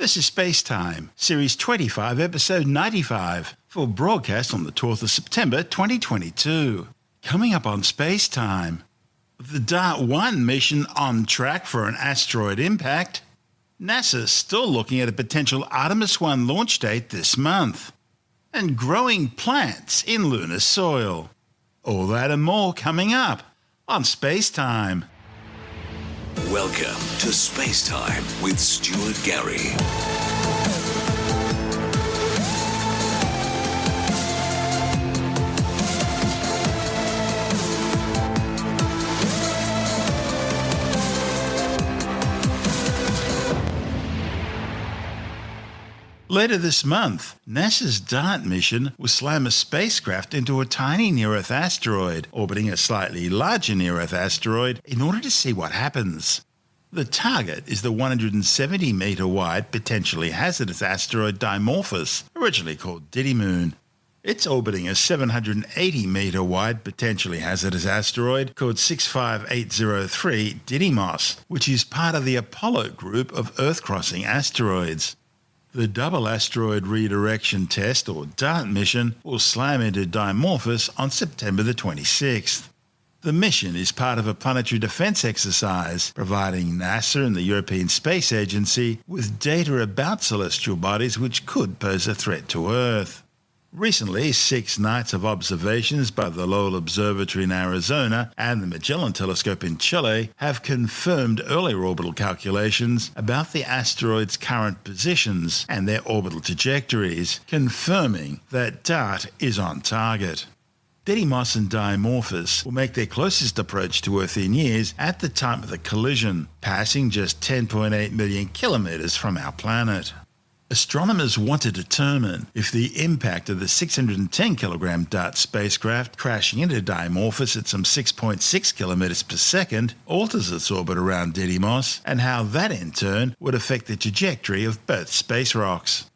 This is SpaceTime, Series 25, Episode 95, for broadcast on the 12th of September 2022. Coming up on SpaceTime, the DART-1 mission on track for an asteroid impact. NASA's still looking at a potential Artemis 1 launch date this month. And growing plants in lunar soil. All that and more coming up on SpaceTime. Welcome to SpaceTime with Stuart Gary. Later this month, NASA's DART mission will slam a spacecraft into a tiny near-Earth asteroid, orbiting a slightly larger near-Earth asteroid, in order to see what happens. The target is the 170-metre-wide, potentially hazardous asteroid Dimorphos, originally called Didymoon. It's orbiting a 780-metre-wide, potentially hazardous asteroid called 65803 Didymos, which is part of the Apollo group of Earth-crossing asteroids. The Double Asteroid Redirection Test, or DART mission, will slam into Dimorphos on September the 26th. The mission is part of a planetary defense exercise, providing NASA and the European Space Agency with data about celestial bodies which could pose a threat to Earth. Recently, 6 nights of observations by the Lowell Observatory in Arizona and the Magellan Telescope in Chile have confirmed earlier orbital calculations about the asteroid's current positions and their orbital trajectories, confirming that DART is on target. Didymos and Dimorphos will make their closest approach to Earth in years at the time of the collision, passing just 10.8 million kilometres from our planet. Astronomers want to determine if the impact of the 610-kilogram DART spacecraft crashing into Dimorphos at some 6.6 kilometers per second alters its orbit around Didymos, and how that in turn would affect the trajectory of both space rocks.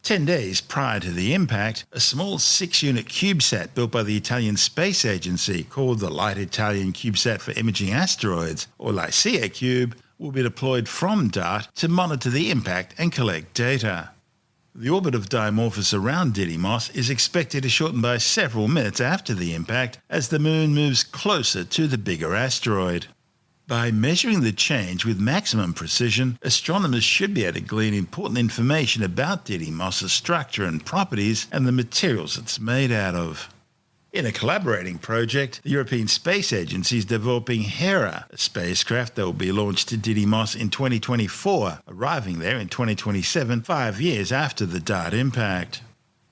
10 days prior to the impact, a small 6-unit CubeSat built by the Italian Space Agency, called the Light Italian CubeSat for Imaging Asteroids, or LICIA Cube, will be deployed from DART to monitor the impact and collect data. The orbit of Dimorphos around Didymos is expected to shorten by several minutes after the impact as the Moon moves closer to the bigger asteroid. By measuring the change with maximum precision, astronomers should be able to glean important information about Didymos' structure and properties and the materials it's made out of. In a collaborating project, the European Space Agency is developing Hera, a spacecraft that will be launched to Didymos in 2024, arriving there in 2027, 5 years after the DART impact.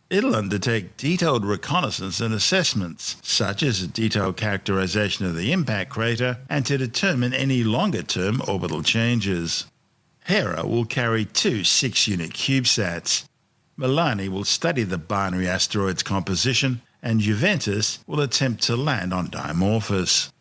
It'll undertake detailed reconnaissance and assessments, such as a detailed characterization of the impact crater, and to determine any longer-term orbital changes. Hera will carry 2 6-unit CubeSats. Milani will study the binary asteroid's composition, and Juventus will attempt to land on Dimorphos.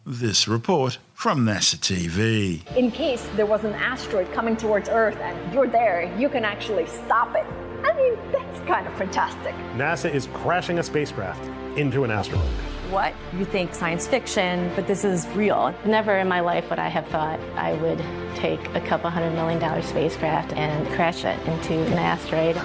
This report from NASA TV. In case there was an asteroid coming towards Earth and you're there, you can actually stop it. I mean, that's kind of fantastic. NASA is crashing a spacecraft into an asteroid. What? You think science fiction, but this is real. Never in my life would I have thought I would take a couple $100 million spacecraft and crash it into an asteroid.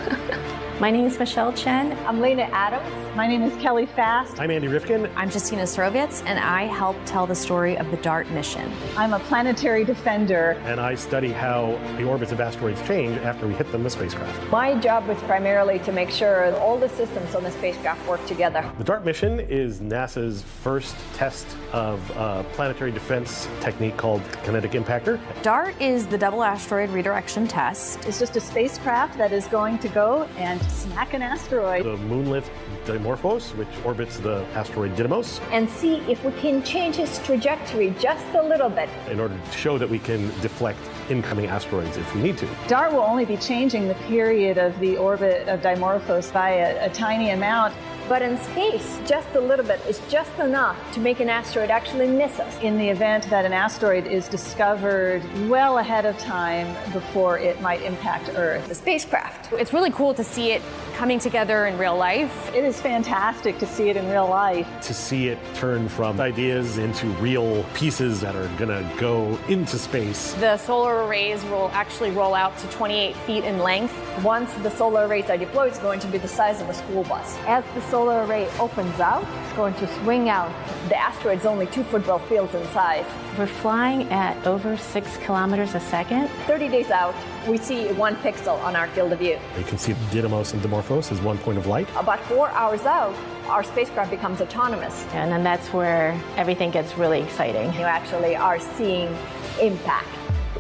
My name is Michelle Chen. I'm Lena Adams. My name is Kelly Fast. I'm Andy Rifkin. I'm Justina Sorovitz, and I help tell the story of the DART mission. I'm a planetary defender. And I study how the orbits of asteroids change after we hit them with spacecraft. My job was primarily to make sure all the systems on the spacecraft work together. The DART mission is NASA's first test of a planetary defense technique called kinetic impactor. DART is the Double Asteroid Redirection Test. It's just a spacecraft that is going to go and smack an asteroid. The moonlit Dimorphos, which orbits the asteroid Didymos, and see if we can change its trajectory just a little bit in order to show that we can deflect incoming asteroids if we need to. DART will only be changing the period of the orbit of Dimorphos by a tiny amount, But in space, just a little bit is just enough to make an asteroid actually miss us. In the event that an asteroid is discovered well ahead of time before it might impact Earth. The spacecraft. It's really cool to see it coming together in real life. It is fantastic to see it in real life. To see it turn from ideas into real pieces that are going to go into space. The solar arrays will actually roll out to 28 feet in length. Once the solar arrays are deployed, it's going to be the size of a school bus. As the solar array opens out, it's going to swing out. The asteroid's only 2 football fields in size. We're flying at over 6 kilometers a second. 30 days out, we see 1 pixel on our field of view. You can see Didymos and Dimorphos as 1 point of light. About 4 hours out, our spacecraft becomes autonomous. And then that's where everything gets really exciting. You actually are seeing impact.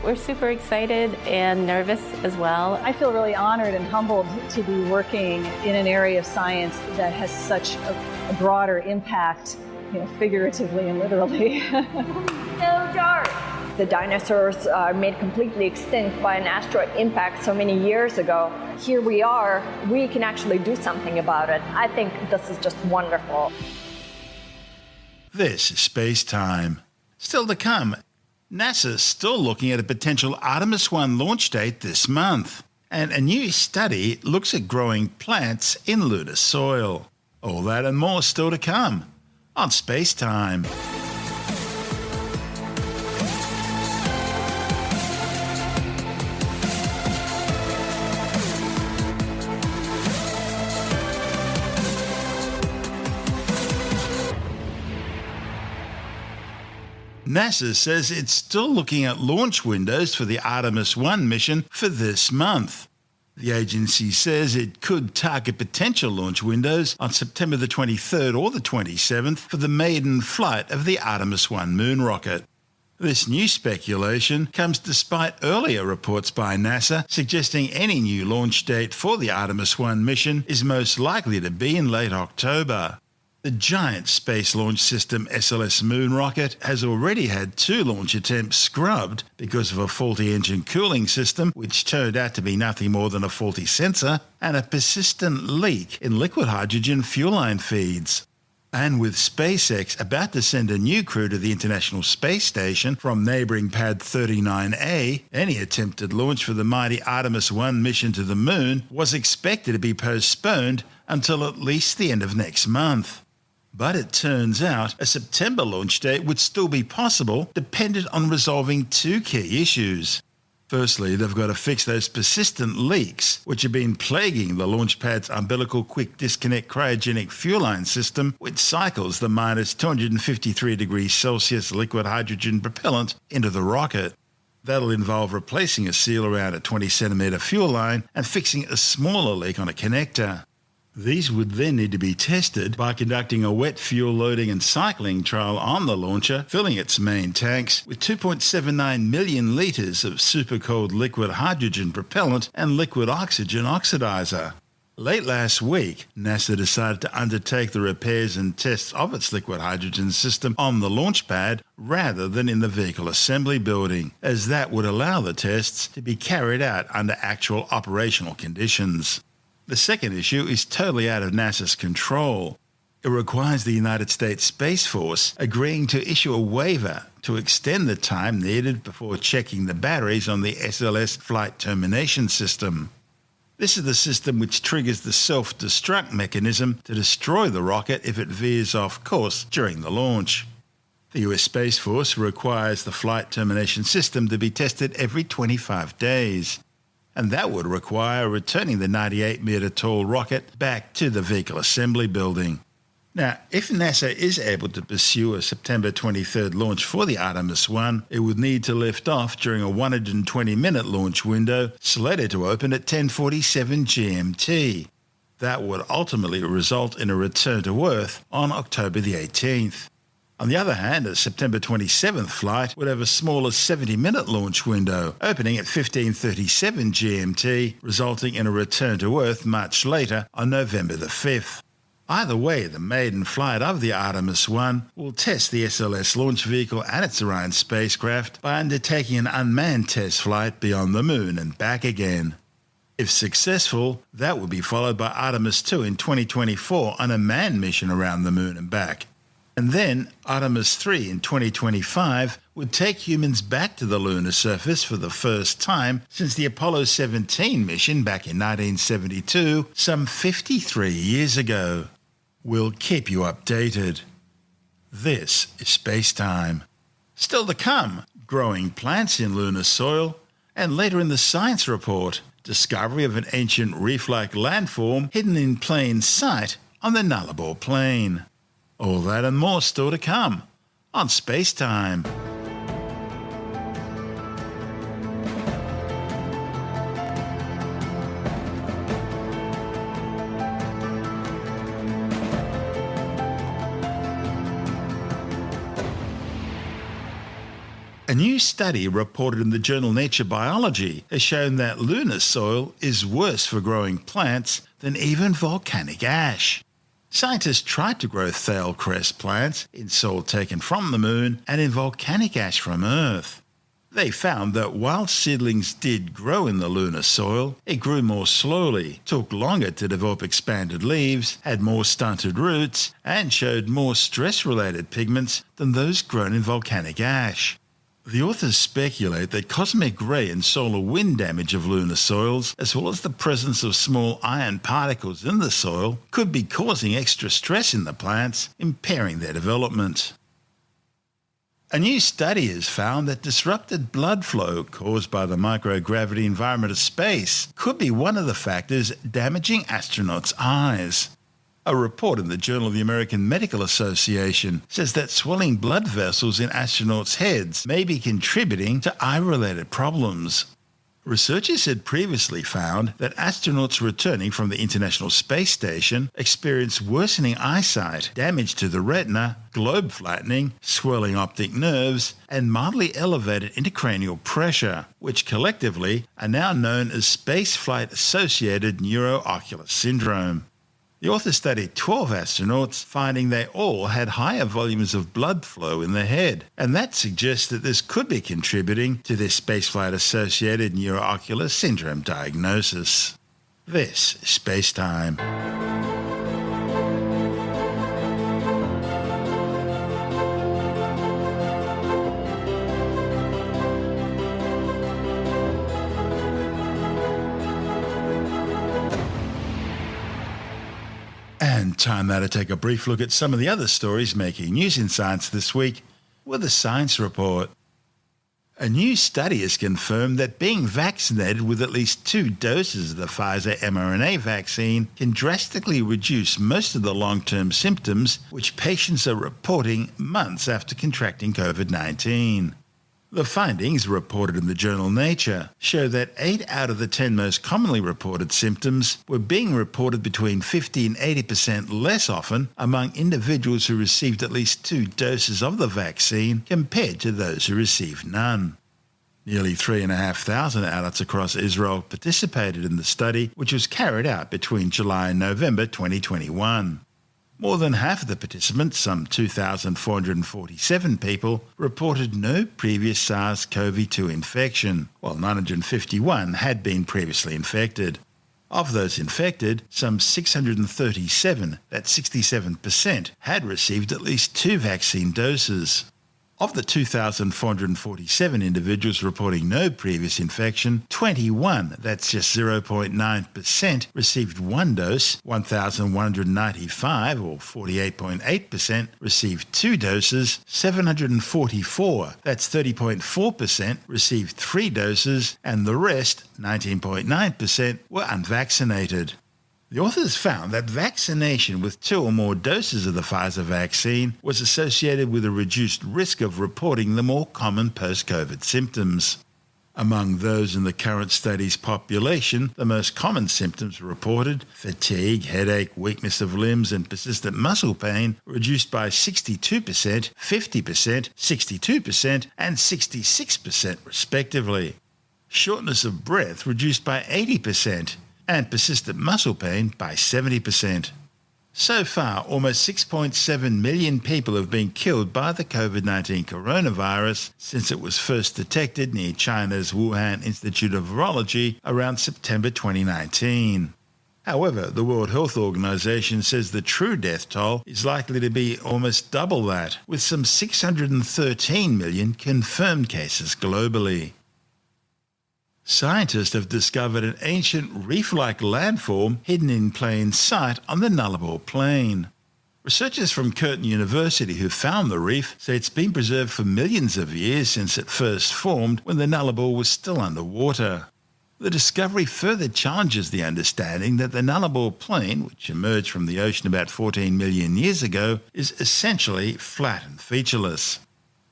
We're super excited and nervous as well. I feel really honored and humbled to be working in an area of science that has such a broader impact, figuratively and literally. So dark. The dinosaurs are made completely extinct by an asteroid impact so many years ago. Here we are, we can actually do something about it. I think this is just wonderful. This is SpaceTime. Still to come, NASA's still looking at a potential Artemis 1 launch date this month. And a new study looks at growing plants in lunar soil. All that and more still to come on SpaceTime. NASA says it's still looking at launch windows for the Artemis 1 mission for this month. The agency says it could target potential launch windows on September the 23rd or the 27th for the maiden flight of the Artemis 1 moon rocket. This new speculation comes despite earlier reports by NASA suggesting any new launch date for the Artemis 1 mission is most likely to be in late October. The giant Space Launch System SLS moon rocket has already had 2 launch attempts scrubbed because of a faulty engine cooling system, which turned out to be nothing more than a faulty sensor, and a persistent leak in liquid hydrogen fuel line feeds. And with SpaceX about to send a new crew to the International Space Station from neighbouring Pad 39A, any attempted launch for the mighty Artemis 1 mission to the moon was expected to be postponed until at least the end of next month. But it turns out a September launch date would still be possible, dependent on resolving 2 key issues. Firstly, they've got to fix those persistent leaks, which have been plaguing the launch pad's umbilical quick disconnect cryogenic fuel line system, which cycles the minus 253 degrees Celsius liquid hydrogen propellant into the rocket. That'll involve replacing a seal around a 20 centimetre fuel line and fixing a smaller leak on a connector. These would then need to be tested by conducting a wet fuel loading and cycling trial on the launcher, filling its main tanks with 2.79 million litres of supercooled liquid hydrogen propellant and liquid oxygen oxidizer. Late last week, NASA decided to undertake the repairs and tests of its liquid hydrogen system on the launch pad rather than in the vehicle assembly building, as that would allow the tests to be carried out under actual operational conditions. The second issue is totally out of NASA's control. It requires the United States Space Force agreeing to issue a waiver to extend the time needed before checking the batteries on the SLS flight termination system. This is the system which triggers the self-destruct mechanism to destroy the rocket if it veers off course during the launch. The US Space Force requires the flight termination system to be tested every 25 days. And that would require returning the 98-metre tall rocket back to the vehicle assembly building. Now, if NASA is able to pursue a September 23rd launch for the Artemis 1, it would need to lift off during a 120-minute launch window slated to open at 10:47 GMT. That would ultimately result in a return to Earth on October the 18th. On the other hand, a September 27th flight would have a smaller 70-minute launch window, opening at 15:37 GMT, resulting in a return to Earth much later on November the 5th. Either way, the maiden flight of the Artemis 1 will test the SLS launch vehicle and its Orion spacecraft by undertaking an unmanned test flight beyond the Moon and back again. If successful, that would be followed by Artemis 2 in 2024 on a manned mission around the moon and back. And then Artemis 3 in 2025 would take humans back to the lunar surface for the first time since the Apollo 17 mission back in 1972, some 53 years ago. We'll keep you updated. This is SpaceTime. Still to come, growing plants in lunar soil, and later in the science report, discovery of an ancient reef-like landform hidden in plain sight on the Nullarbor Plain. All that and more still to come on SpaceTime. A new study reported in the journal Nature Biology has shown that lunar soil is worse for growing plants than even volcanic ash. Scientists tried to grow Thale cress plants in soil taken from the moon and in volcanic ash from Earth. They found that while seedlings did grow in the lunar soil, it grew more slowly, took longer to develop expanded leaves, had more stunted roots, and showed more stress-related pigments than those grown in volcanic ash. The authors speculate that cosmic ray and solar wind damage of lunar soils, as well as the presence of small iron particles in the soil, could be causing extra stress in the plants, impairing their development. A new study has found that disrupted blood flow caused by the microgravity environment of space could be one of the factors damaging astronauts' eyes. A report in the Journal of the American Medical Association says that swelling blood vessels in astronauts' heads may be contributing to eye-related problems. Researchers had previously found that astronauts returning from the International Space Station experienced worsening eyesight, damage to the retina, globe flattening, swelling optic nerves, and mildly elevated intracranial pressure, which collectively are now known as spaceflight-associated neuroocular syndrome. The authors studied 12 astronauts, finding they all had higher volumes of blood flow in the head, and that suggests that this could be contributing to their spaceflight-associated neuroocular syndrome diagnosis. This is SpaceTime. And time now to take a brief look at some of the other stories making news in science this week with a science report. A new study has confirmed that being vaccinated with at least 2 doses of the Pfizer mRNA vaccine can drastically reduce most of the long-term symptoms which patients are reporting months after contracting COVID-19. The findings, reported in the journal Nature, show that 8 out of the 10 most commonly reported symptoms were being reported between 50 and 80% less often among individuals who received at least 2 doses of the vaccine compared to those who received none. Nearly 3,500 adults across Israel participated in the study, which was carried out between July and November 2021. More than half of the participants, some 2,447 people, reported no previous SARS-CoV-2 infection, while 951 had been previously infected. Of those infected, some 637, that's 67%, had received at least 2 vaccine doses. Of the 2,447 individuals reporting no previous infection, 21, that's just 0.9%, received 1 dose, 1,195, or 48.8%, received 2 doses, 744, that's 30.4%, received 3 doses, and the rest, 19.9%, were unvaccinated. The authors found that vaccination with 2 or more doses of the Pfizer vaccine was associated with a reduced risk of reporting the more common post-COVID symptoms. Among those in the current study's population, the most common symptoms reported, fatigue, headache, weakness of limbs, and persistent muscle pain, reduced by 62%, 50%, 62%, and 66% respectively. Shortness of breath reduced by 80%, and persistent muscle pain by 70%. So far, almost 6.7 million people have been killed by the COVID-19 coronavirus since it was first detected near China's Wuhan Institute of Virology around September 2019. However, the World Health Organization says the true death toll is likely to be almost double that, with some 613 million confirmed cases globally. Scientists have discovered an ancient reef-like landform hidden in plain sight on the Nullarbor Plain. Researchers from Curtin University who found the reef say it's been preserved for millions of years since it first formed when the Nullarbor was still underwater. The discovery further challenges the understanding that the Nullarbor Plain, which emerged from the ocean about 14 million years ago, is essentially flat and featureless.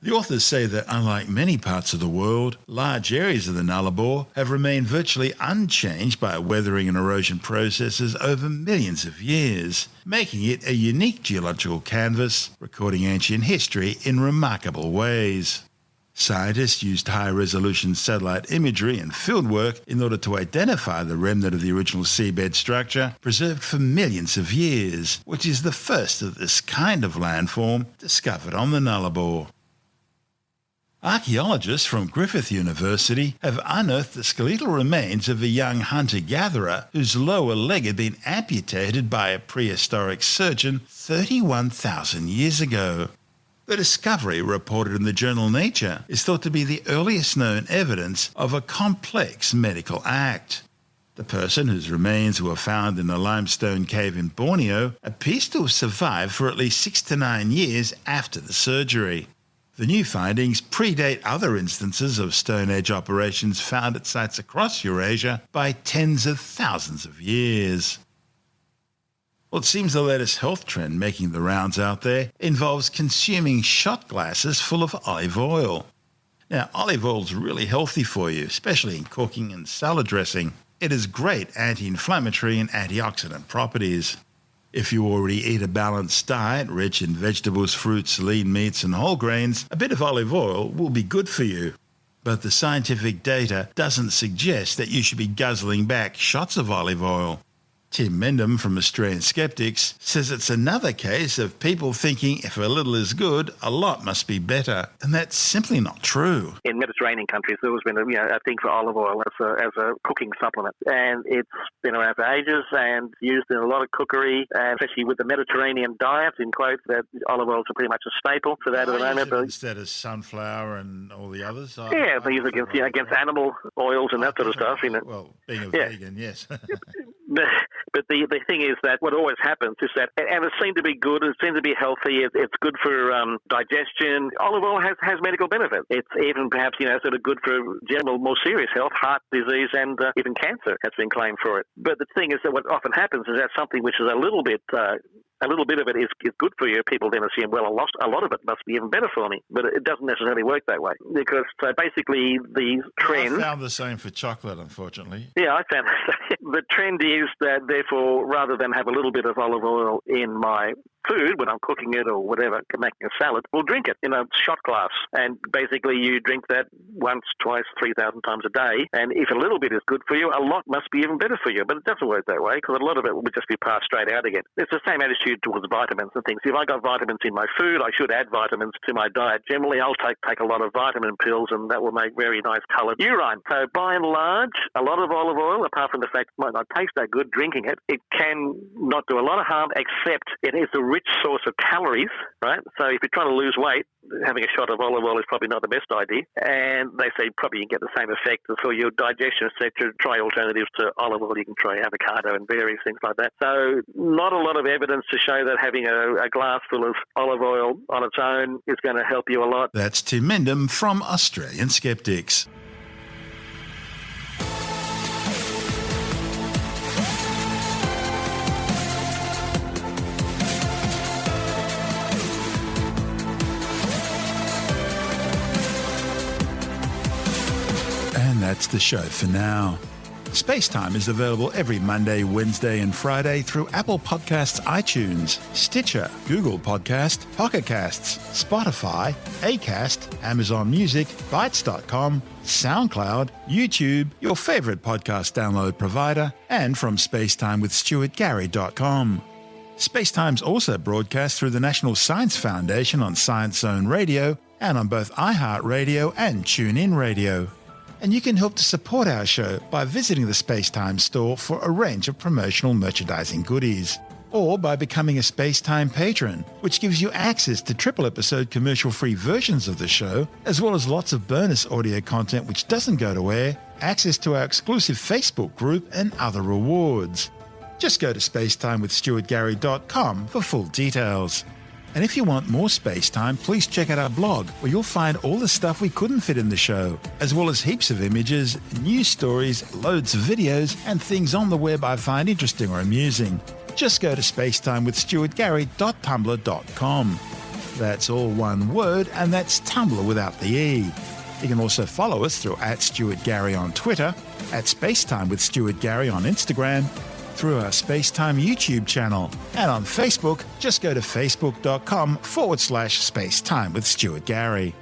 The authors say that unlike many parts of the world, large areas of the Nullarbor have remained virtually unchanged by weathering and erosion processes over millions of years, making it a unique geological canvas, recording ancient history in remarkable ways. Scientists used high-resolution satellite imagery and fieldwork in order to identify the remnant of the original seabed structure preserved for millions of years, which is the first of this kind of landform discovered on the Nullarbor. Archaeologists from Griffith University have unearthed the skeletal remains of a young hunter-gatherer whose lower leg had been amputated by a prehistoric surgeon 31,000 years ago. The discovery, reported in the journal Nature, is thought to be the earliest known evidence of a complex medical act. The person, whose remains were found in a limestone cave in Borneo, appears to have survived for at least 6 to 9 years after the surgery. The new findings predate other instances of Stone Age operations found at sites across Eurasia by tens of thousands of years. Well, it seems the latest health trend making the rounds out there involves consuming shot glasses full of olive oil. Now, olive oil is really healthy for you, especially in cooking and salad dressing. It has great anti-inflammatory and antioxidant properties. If you already eat a balanced diet rich in vegetables, fruits, lean meats and whole grains, a bit of olive oil will be good for you. But the scientific data doesn't suggest that you should be guzzling back shots of olive oil. Tim Mendham from Australian Skeptics says it's another case of people thinking if a little is good, a lot must be better, and that's simply not true. In Mediterranean countries, there has been a thing for olive oil as a cooking supplement, and it's been around for ages and used in a lot of cookery, and especially with the Mediterranean diet, in quotes, that olive oils are pretty much a staple for that at the moment. Instead of sunflower and all the others? Yeah, they use it against animal oils and that sort of stuff. Well, being a vegan, yes. But the thing is that what always happens is that, and it seemed to be good, it seems to be healthy, it's good for digestion. Olive oil has medical benefits. It's even perhaps, sort of good for general, more serious health, heart disease, and even cancer has been claimed for it. But the thing is that what often happens is that something which is a little bit of it is good for you. People then assume, well, a lot of it must be even better for me. But it doesn't necessarily work that way. Because basically the trend... I found the same for chocolate, unfortunately. Yeah, I found the trend is that, therefore, rather than have a little bit of olive oil in my food when I'm cooking it or whatever, making a salad, we'll drink it in a shot glass. And basically you drink that once, twice, 3,000 times a day. And if a little bit is good for you, a lot must be even better for you. But it doesn't work that way because a lot of it will just be passed straight out again. It's the same attitude towards vitamins and things. If I got vitamins in my food, I should add vitamins to my diet. Generally, I'll take a lot of vitamin pills and that will make very nice coloured urine. So by and large, a lot of olive oil, apart from the fact it might not taste that good drinking it, it can not do a lot of harm except it is a rich source of calories, right? So if you're trying to lose weight, having a shot of olive oil is probably not the best idea. And they say probably you can get the same effect for your digestion, etc. Try alternatives to olive oil. You can try avocado and berries, things like that. So not a lot of evidence to show that having a glass full of olive oil on its own is going to help you a lot. That's Tim Mendham from Australian Skeptics. And that's the show for now. SpaceTime is available every Monday, Wednesday and Friday through Apple Podcasts, iTunes, Stitcher, Google Podcast, Pocket Casts, Spotify, Acast, Amazon Music, Bytes.com, SoundCloud, YouTube, your favourite podcast download provider, and from spacetimewithstuartgary.com. SpaceTime's also broadcast through the National Science Foundation on Science Zone Radio and on both iHeartRadio and TuneIn Radio. And you can help to support our show by visiting the SpaceTime store for a range of promotional merchandising goodies, or by becoming a SpaceTime patron, which gives you access to triple-episode commercial-free versions of the show, as well as lots of bonus audio content which doesn't go to air, access to our exclusive Facebook group, and other rewards. Just go to spacetimewithstuartgary.com for full details. And if you want more SpaceTime, please check out our blog, where you'll find all the stuff we couldn't fit in the show, as well as heaps of images, news stories, loads of videos, and things on the web I find interesting or amusing. Just go to spacetimewithstuartgary.tumblr.com. That's all one word, and that's Tumblr without the E. You can also follow us through @StuartGary on Twitter, @SpaceTimeWithStuartGary on Instagram, through our SpaceTime YouTube channel, and on Facebook, just go to facebook.com/SpaceTimeWithStuartGary.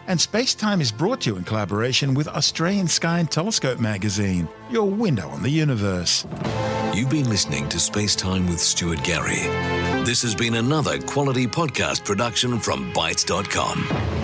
And SpaceTime is brought to you in collaboration with Australian Sky and Telescope magazine, your window on the universe. You've been listening to SpaceTime with Stuart Gary. This has been another quality podcast production from Bytes.com.